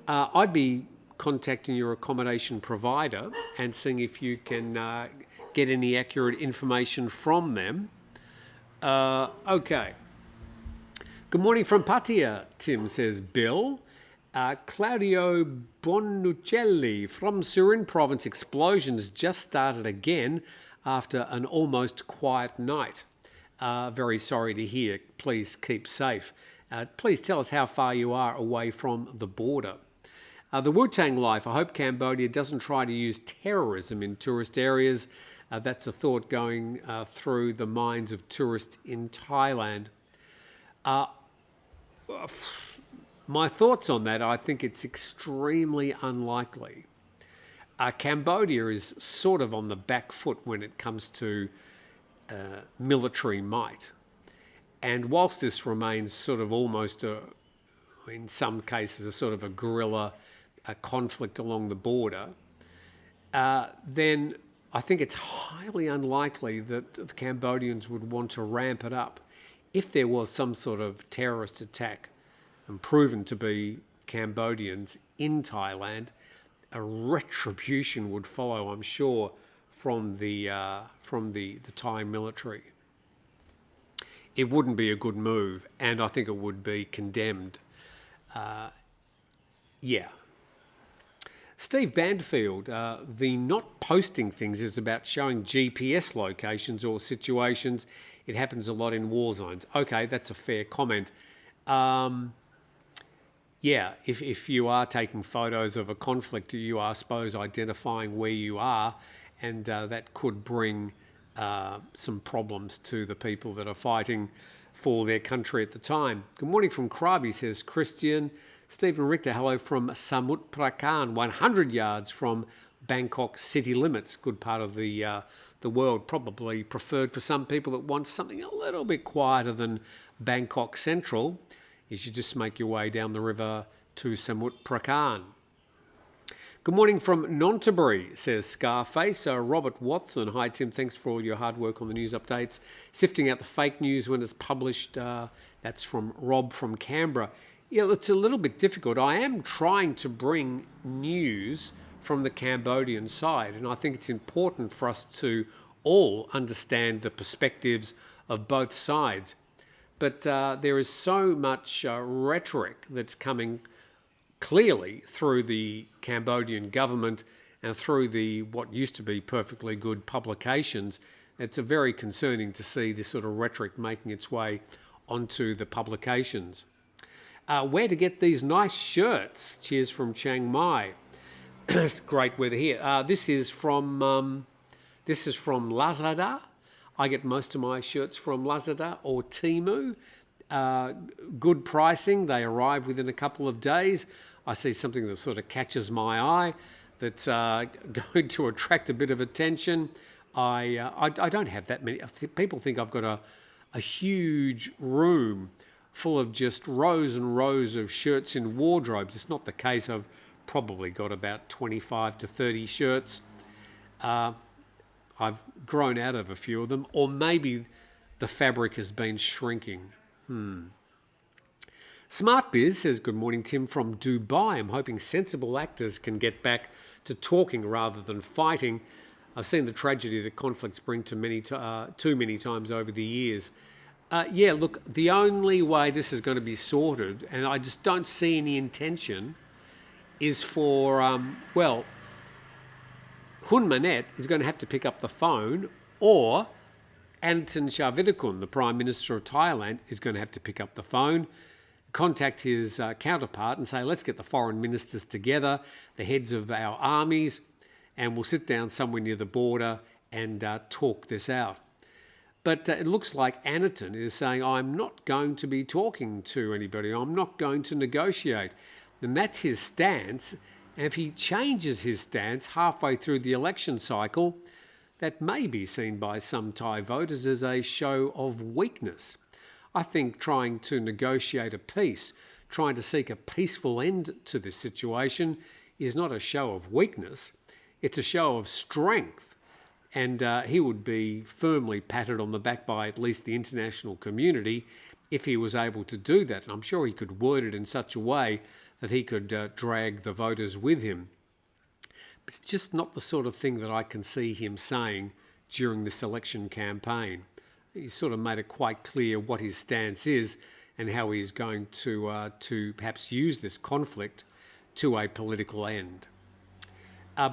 I'd be contacting your accommodation provider and seeing if you can get any accurate information from them. Okay. Good morning from Pattaya, Tim says Bill. Claudio Bonuccelli from Surin province. Explosions just started again after an almost quiet night. Very sorry to hear. Please keep safe. Please tell us how far you are away from the border. The Wu-Tang Life. I hope Cambodia doesn't try to use terrorism in tourist areas. That's a thought going through the minds of tourists in Thailand. My thoughts on that, I think it's extremely unlikely. Cambodia is sort of on the back foot when it comes to military might. And whilst this remains sort of almost, in some cases, a sort of a guerrilla conflict along the border, then I think it's highly unlikely that the Cambodians would want to ramp it up. If there was some sort of terrorist attack and proven to be Cambodians in Thailand, a retribution would follow, I'm sure, from the Thai military. It wouldn't be a good move, and I think it would be condemned. Yeah. Steve Bandfield, the not posting things is about showing GPS locations or situations. It happens a lot in war zones. Okay, that's a fair comment. Yeah, if you are taking photos of a conflict, you are, I suppose, identifying where you are, and that could bring some problems to the people that are fighting for their country at the time. Good morning from Krabi, says Christian. Stephen Richter, hello from Samut Prakan, 100 yards from Bangkok city limits. Good part of the world, probably preferred for some people that want something a little bit quieter than Bangkok Central. You should just make your way down the river to Samut Prakan. Good morning from Nonthaburi, says Scarface. Robert Watson. Hi, Tim. Thanks for all your hard work on the news updates. Sifting out the fake news when it's published. That's from Rob from Canberra. Yeah, it's a little bit difficult. I am trying to bring news from the Cambodian side, and I think it's important for us to all understand the perspectives of both sides. But there is so much rhetoric that's coming clearly through the Cambodian government and through the what used to be perfectly good publications. It's very concerning to see this sort of rhetoric making its way onto the publications. Where to get these nice shirts? Cheers from Chiang Mai. It's great weather here. This is from Lazada. I get most of my shirts from Lazada or Temu. Good pricing. They arrive within a couple of days. I see something that sort of catches my eye that's going to attract a bit of attention. I don't have that many. People think I've got a huge room full of just rows and rows of shirts in wardrobes. It's not the case. I've probably got about 25 to 30 shirts. I've grown out of a few of them, or maybe the fabric has been shrinking. Smart Biz says, good morning, Tim, from Dubai. I'm hoping sensible actors can get back to talking rather than fighting. I've seen the tragedy that conflicts bring too many times over the years. Yeah, look, the only way this is going to be sorted, and I just don't see any intention, is for, Hun Manet is going to have to pick up the phone, or Anton Charvitakun, the Prime Minister of Thailand, is going to have to pick up the phone, contact his counterpart and say, let's get the foreign ministers together, the heads of our armies, and we'll sit down somewhere near the border and talk this out. But it looks like Anton is saying, I'm not going to be talking to anybody. I'm not going to negotiate. then that's his stance. And if he changes his stance halfway through the election cycle, that may be seen by some Thai voters as a show of weakness. I think trying to negotiate a peace, trying to seek a peaceful end to this situation is not a show of weakness, it's a show of strength. And he would be firmly patted on the back by at least the international community if he was able to do that. And I'm sure he could word it in such a way that he could drag the voters with him. But it's just not the sort of thing that I can see him saying during this election campaign. He's sort of made it quite clear what his stance is and how he's going to perhaps use this conflict to a political end.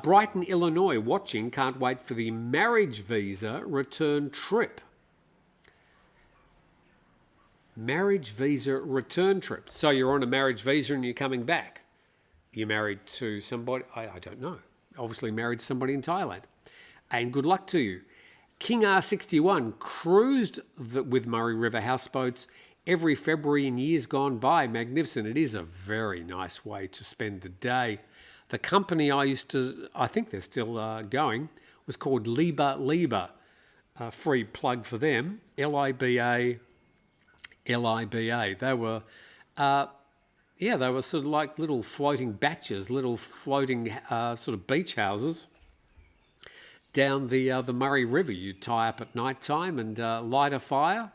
Brighton, Illinois, watching, can't wait for the marriage visa return trip. Marriage visa return trip. So you're on a marriage visa and you're coming back. You're married to somebody, I don't know. Obviously married to somebody in Thailand. And good luck to you. King R61 cruised with Murray River houseboats every February in years gone by. Magnificent. It is a very nice way to spend a day. The company I think they're still going, was called Liba. Free plug for them. Liba. They were, they were sort of like little floating batches, little floating sort of beach houses down the Murray River. You tie up at night time and light a fire.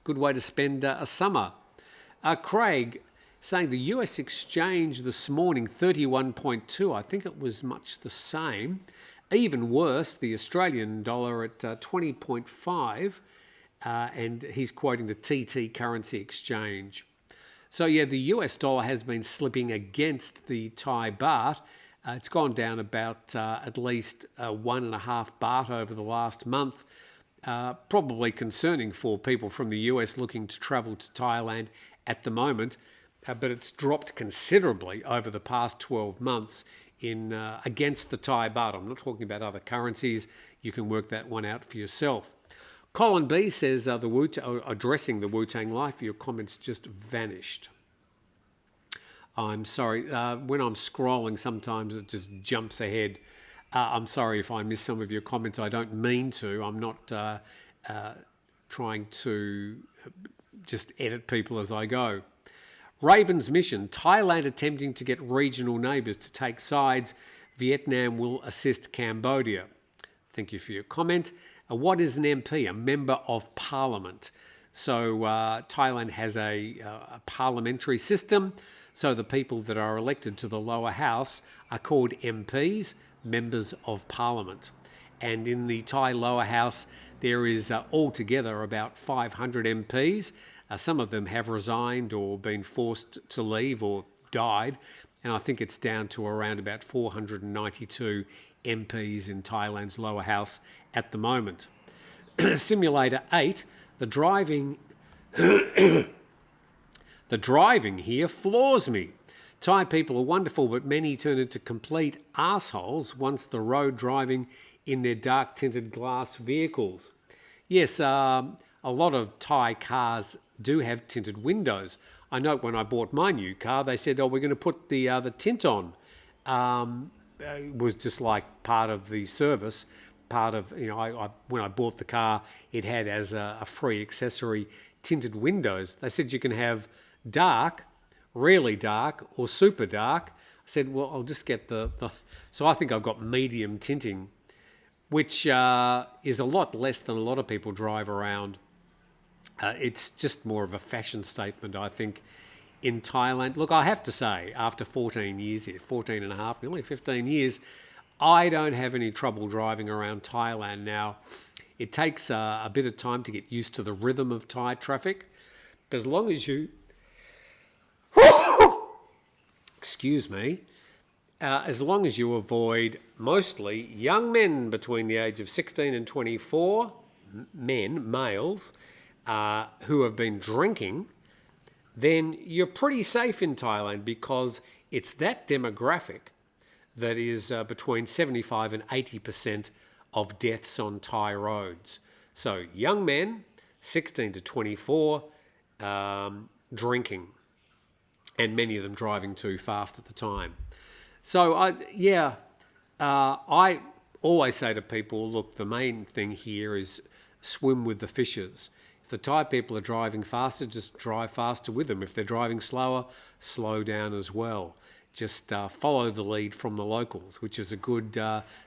Good way to spend a summer. Craig saying the US exchange this morning 31.2. I think it was much the same. Even worse, the Australian dollar at 20.5. And he's quoting the TT currency exchange. So yeah, the US dollar has been slipping against the Thai baht. It's gone down about at least 1.5 baht over the last month. Probably concerning for people from the US looking to travel to Thailand at the moment. But it's dropped considerably over the past 12 months in against the Thai baht. I'm not talking about other currencies. You can work that one out for yourself. Colin B says, addressing the Wu-Tang Life, your comments just vanished. I'm sorry. When I'm scrolling, sometimes it just jumps ahead. I'm sorry if I miss some of your comments. I don't mean to. I'm not trying to just edit people as I go. Raven's mission, Thailand attempting to get regional neighbours to take sides. Vietnam will assist Cambodia. Thank you for your comment. What is an MP? A Member of Parliament. So Thailand has a parliamentary system. So the people that are elected to the lower house are called MPs, Members of Parliament. And in the Thai lower house, there is altogether about 500 MPs. Some of them have resigned or been forced to leave or died. And I think it's down to around about 492 MPs in Thailand's lower house at the moment. Simulator 8, the driving here floors me. Thai people are wonderful, but many turn into complete assholes once the road driving in their dark tinted glass vehicles. Yes, a lot of Thai cars do have tinted windows. I note when I bought my new car, they said, we're going to put the tint on. It was just like part of the service. Part of, when I bought the car, it had as a free accessory tinted windows. They said you can have dark, really dark, or super dark. I said, well, I'll just get so I think I've got medium tinting, which is a lot less than a lot of people drive around. It's just more of a fashion statement, I think, in Thailand. Look, I have to say, after 14 years here, 14 and a half, nearly 15 years, I don't have any trouble driving around Thailand now. It takes a bit of time to get used to the rhythm of Thai traffic, but as long as you, excuse me, as long as you avoid mostly young men between the age of 16 and 24, males, who have been drinking, then you're pretty safe in Thailand because it's that demographic that is between 75 and 80% of deaths on Thai roads. So young men, 16 to 24, drinking. and many of them driving too fast at the time. So I always say to people, look, the main thing here is swim with the fishes. If the Thai people are driving faster, just drive faster with them. If they're driving slower, slow down as well. Just follow the lead from the locals, which is a good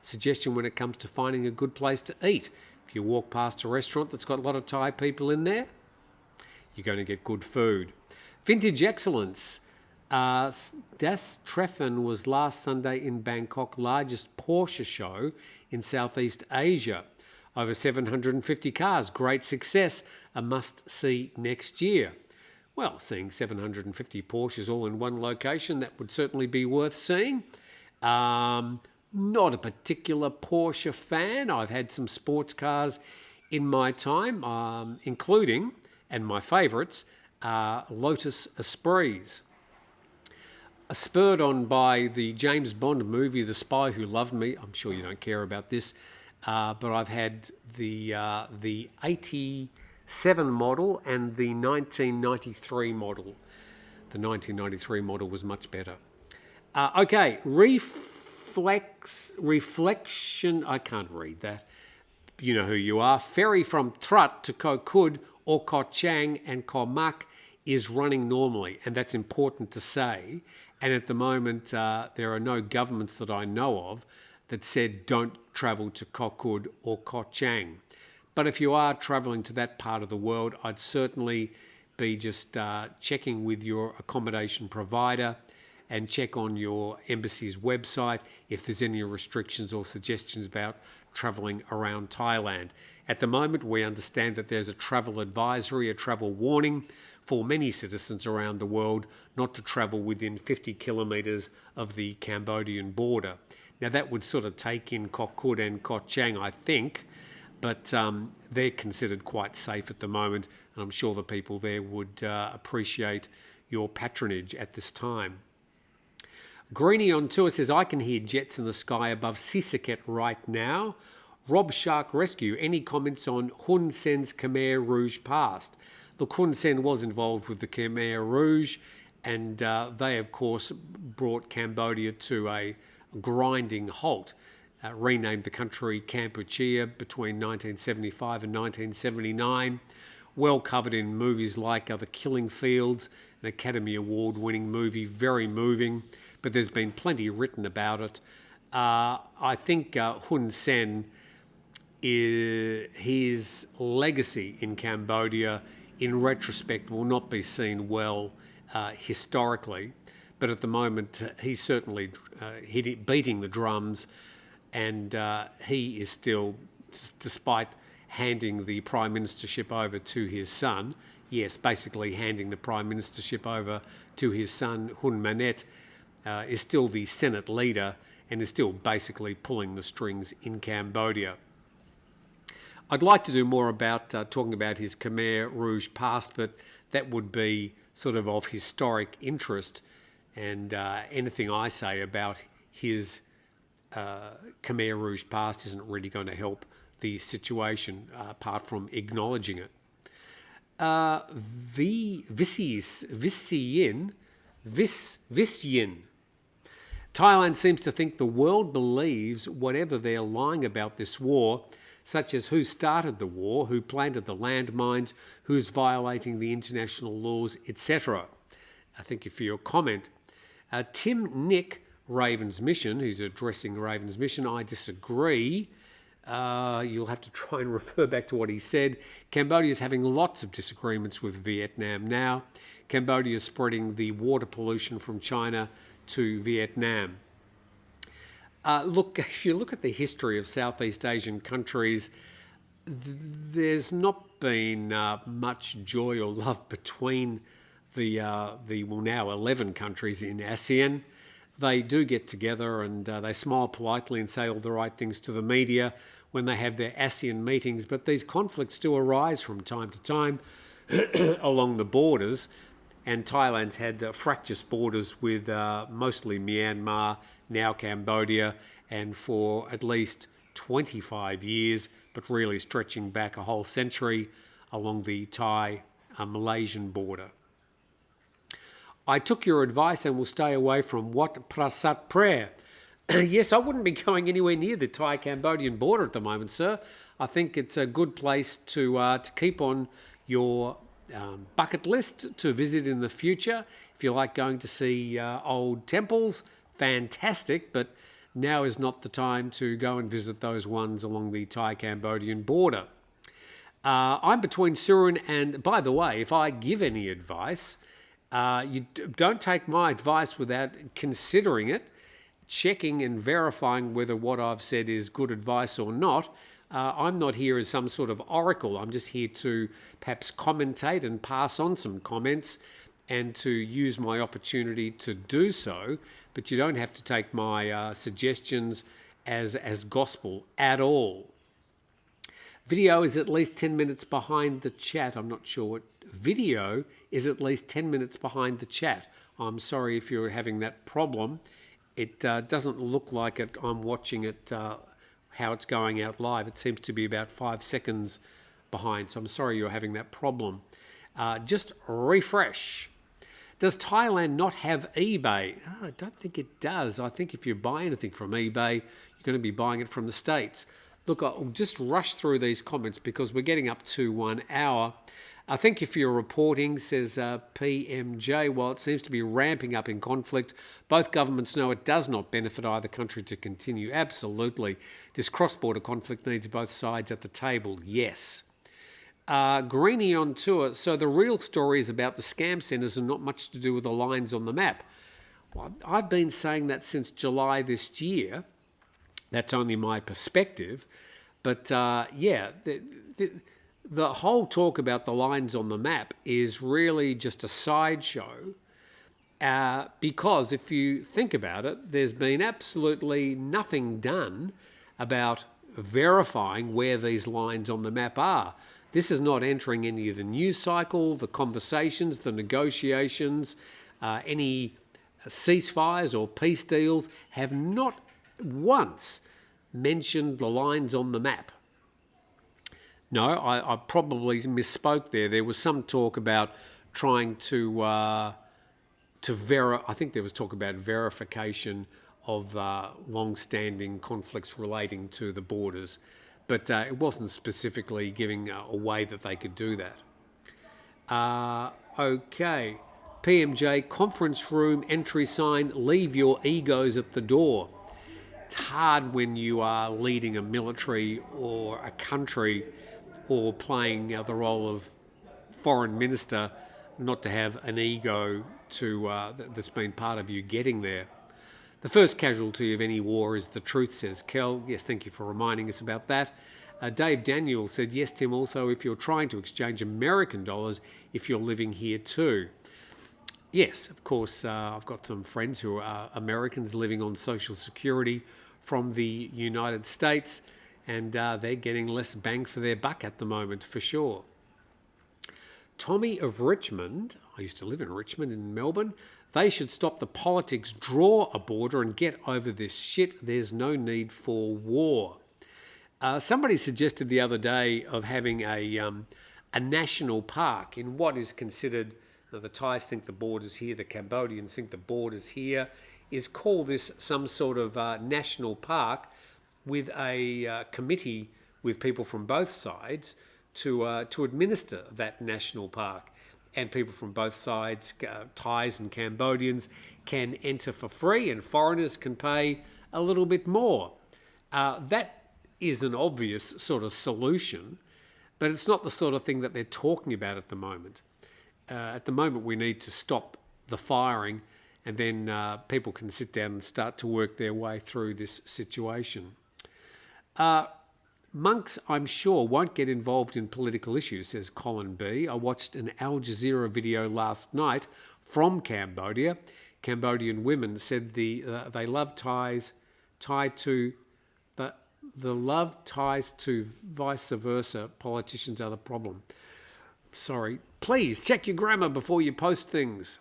suggestion when it comes to finding a good place to eat. If you walk past a restaurant that's got a lot of Thai people in there, you're going to get good food. Vintage excellence. Das Treffen was last Sunday in Bangkok, largest Porsche show in Southeast Asia. Over 750 cars, great success, a must-see next year. Well, seeing 750 Porsches all in one location, that would certainly be worth seeing. Not a particular Porsche fan. I've had some sports cars in my time, including, and my favourites, Lotus Esprits. Spurred on by the James Bond movie, The Spy Who Loved Me. I'm sure you don't care about this, but I've had the 87 model and the 1993 model. The 1993 model was much better. Okay, reflection. I can't read that. You know who you are. Ferry from Trat to Koh Kud or Koh Chang and Koh Mak is running normally, and that's important to say. And at the moment, there are no governments that I know of that said don't travel to Koh Kud or Koh Chang. But if you are travelling to that part of the world, I'd certainly be just checking with your accommodation provider and check on your embassy's website if there's any restrictions or suggestions about travelling around Thailand. At the moment, we understand that there's a travel advisory, a travel warning for many citizens around the world not to travel within 50 kilometres of the Cambodian border. Now, that would sort of take in Koh Kud and Koh Chang, I think, but they're considered quite safe at the moment, and I'm sure the people there would appreciate your patronage at this time. Greenie on tour says, I can hear jets in the sky above Sisaket right now. Rob Shark Rescue, any comments on Hun Sen's Khmer Rouge past? Look, Hun Sen was involved with the Khmer Rouge, and they, of course, brought Cambodia to a grinding halt. Renamed the country Kampuchea between 1975 and 1979. Well covered in movies like The Killing Fields, an Academy Award-winning movie, very moving, but there's been plenty written about it. I think Hun Sen, his legacy in Cambodia, in retrospect, will not be seen well historically, but at the moment he's certainly beating the drums, and he is still, despite handing the prime ministership over to his son, yes, basically handing the prime ministership over to his son, Hun Manet, is still the Senate leader and is still basically pulling the strings in Cambodia. I'd like to do more about talking about his Khmer Rouge past, but that would be sort of historic interest, and anything I say about his Khmer Rouge past isn't really going to help the situation apart from acknowledging it. Visyin. Thailand seems to think the world believes whatever they're lying about this war, such as who started the war, who planted the landmines, who's violating the international laws, etc. Thank you for your comment. Tim Nick, Raven's Mission, who's addressing Raven's Mission, I disagree. You'll have to try and refer back to what he said. Cambodia is having lots of disagreements with Vietnam now. Cambodia is spreading the water pollution from China to Vietnam. Look, if you look at the history of Southeast Asian countries, there's not been much joy or love between the now 11 countries in ASEAN. They do get together and they smile politely and say all the right things to the media when they have their ASEAN meetings, but these conflicts do arise from time to time along the borders, and Thailand's had fractious borders with mostly Myanmar, now Cambodia, and for at least 25 years, but really stretching back a whole century along the Thai-Malaysian border. I took your advice and will stay away from Wat Prasat prayer. Yes, I wouldn't be going anywhere near the Thai-Cambodian border at the moment, sir. I think it's a good place to keep on your bucket list to visit in the future. If you like going to see old temples, fantastic, but now is not the time to go and visit those ones along the Thai-Cambodian border. I'm between Surin and, by the way, if I give any advice, you don't take my advice without considering it, checking and verifying whether what I've said is good advice or not. I'm not here as some sort of oracle. I'm just here to perhaps commentate and pass on some comments and to use my opportunity to do so. But you don't have to take my suggestions as gospel at all. Video is at least 10 minutes behind the chat. I'm not sure what video is at least 10 minutes behind the chat. I'm sorry if you're having that problem. It doesn't look like it. I'm watching it, how it's going out live. It seems to be about 5 seconds behind. So I'm sorry you're having that problem. Just refresh. Does Thailand not have eBay? Oh, I don't think it does. I think if you buy anything from eBay, you're going to be buying it from the States. Look, I'll just rush through these comments because we're getting up to 1 hour. I think if you're reporting, says PMJ, while it seems to be ramping up in conflict, both governments know it does not benefit either country to continue. Absolutely. This cross-border conflict needs both sides at the table, yes. Greenie on tour. So the real story is about the scam centres and not much to do with the lines on the map. Well, I've been saying that since July this year. That's only my perspective. But yeah, the whole talk about the lines on the map is really just a sideshow because if you think about it, there's been absolutely nothing done about verifying where these lines on the map are. This is not entering any of the news cycle, the conversations, the negotiations, any ceasefires or peace deals have not once mentioned the lines on the map. No, I probably misspoke there. There was some talk about trying I think there was talk about verification of long-standing conflicts relating to the borders, but it wasn't specifically giving a way that they could do that. Okay. PMJ, conference room entry sign, leave your egos at the door. It's hard when you are leading a military or a country or playing the role of foreign minister not to have an ego that's been part of you getting there. The first casualty of any war is the truth, says Kel. Yes, thank you for reminding us about that. Dave Daniel said, yes, Tim, also if you're trying to exchange American dollars, if you're living here too. Yes, of course, I've got some friends who are Americans living on Social Security from the United States, and they're getting less bang for their buck at the moment, for sure. Tommy of Richmond, I used to live in Richmond in Melbourne, they should stop the politics, draw a border and get over this shit. There's no need for war. Somebody suggested the other day of having a national park in what is considered, the Thais think the border's here, the Cambodians think the border's here, is call this some sort of national park with a committee with people from both sides to administer that national park. And people from both sides, Thais and Cambodians, can enter for free and foreigners can pay a little bit more. That is an obvious sort of solution, but it's not the sort of thing that they're talking about at the moment. At the moment, we need to stop the firing and then people can sit down and start to work their way through this situation. Monks, I'm sure, won't get involved in political issues, says Colin B. I watched an Al Jazeera video last night from Cambodia. Cambodian women said they love ties tied to the love ties to vice versa. Politicians are the problem. Sorry. Please check your grammar before you post things.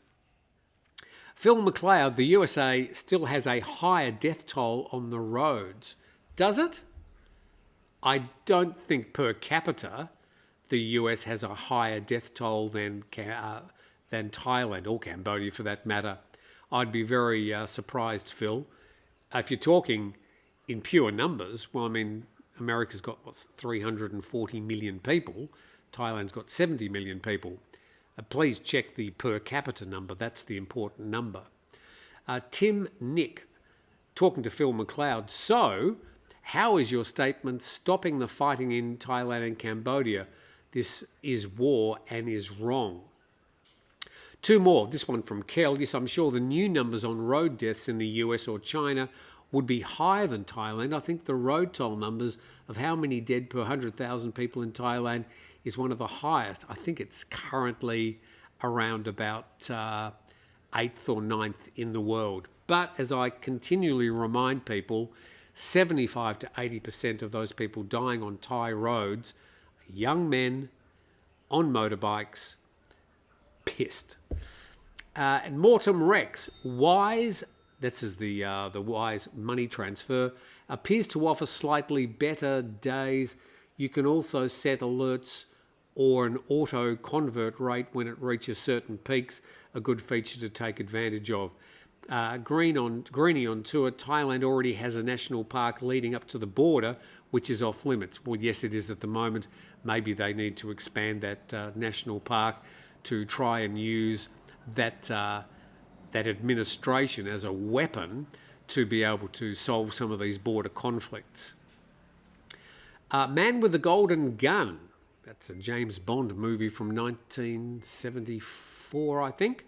Phil McLeod, the USA still has a higher death toll on the roads. Does it? I don't think per capita the US has a higher death toll than than Thailand, or Cambodia for that matter. I'd be very surprised, Phil. If you're talking in pure numbers, well, I mean, America's got, 340 million people. Thailand's got 70 million people. Please check the per capita number. That's the important number. Tim Nick, talking to Phil McLeod. So, how is your statement stopping the fighting in Thailand and Cambodia? This is war and is wrong. Two more. This one from Kel. Yes, I'm sure the new numbers on road deaths in the US or China would be higher than Thailand. I think the road toll numbers of how many dead per 100,000 people in Thailand is one of the highest. I think it's currently around about 8th or 9th in the world. But as I continually remind people, 75 to 80% of those people dying on Thai roads are young men on motorbikes, pissed. And Mortem Rex, Wise, this is the Wise money transfer, appears to offer slightly better days. You can also set alerts or an auto convert rate when it reaches certain peaks, a good feature to take advantage of. Greenie on tour, Thailand already has a national park leading up to the border, which is off limits. Well, yes, it is at the moment. Maybe they need to expand that national park to try and use that administration as a weapon to be able to solve some of these border conflicts. Man with the Golden Gun. That's a James Bond movie from 1974, I think.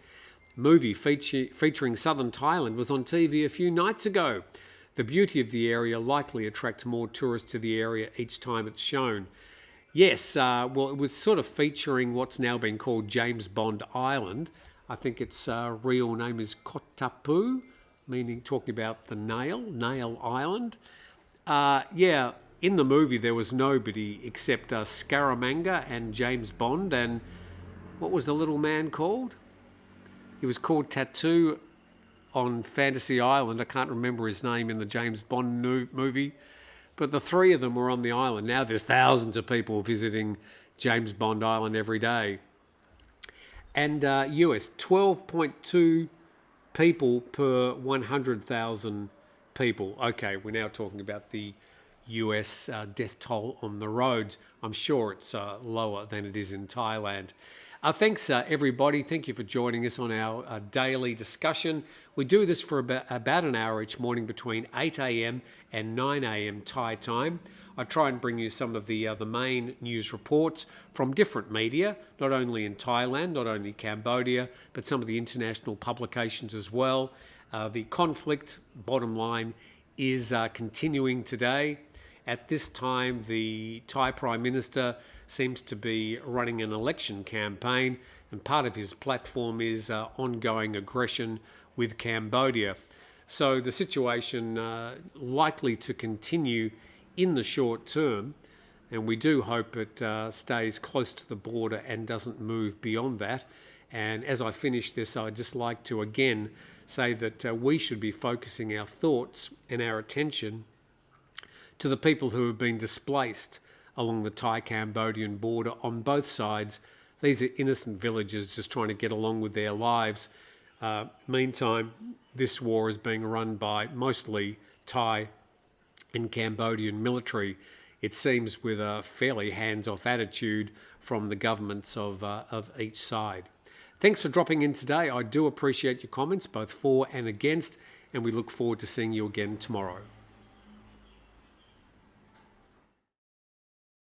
Movie featuring southern Thailand was on TV a few nights ago. The beauty of the area likely attracts more tourists to the area each time it's shown. Yes, well, it was sort of featuring what's now been called James Bond Island. I think its real name is Kotapu, meaning talking about the Nail Island. Yeah, in the movie there was nobody except Scaramanga and James Bond, and what was the little man called? He was called Tattoo on Fantasy Island. I can't remember his name in the James Bond movie. But the three of them were on the island. Now there's thousands of people visiting James Bond Island every day. And US, 12.2 people per 100,000 people. Okay, we're now talking about the US death toll on the roads. I'm sure it's lower than it is in Thailand. Thanks, everybody. Thank you for joining us on our daily discussion. We do this for about an hour each morning between 8 a.m. and 9 a.m. Thai time. I try and bring you some of the main news reports from different media, not only in Thailand, not only Cambodia, but some of the international publications as well. The conflict, bottom line, is continuing today. At this time, the Thai Prime Minister seems to be running an election campaign, and part of his platform is ongoing aggression with Cambodia. So the situation likely to continue in the short term, and we do hope it stays close to the border and doesn't move beyond that. And as I finish this, I'd just like to again say that we should be focusing our thoughts and our attention to the people who have been displaced along the Thai-Cambodian border on both sides. These are innocent villagers just trying to get along with their lives. Meantime, this war is being run by mostly Thai and Cambodian military, it seems, with a fairly hands-off attitude from the governments of each side. Thanks for dropping in today. I do appreciate your comments, both for and against, and we look forward to seeing you again tomorrow.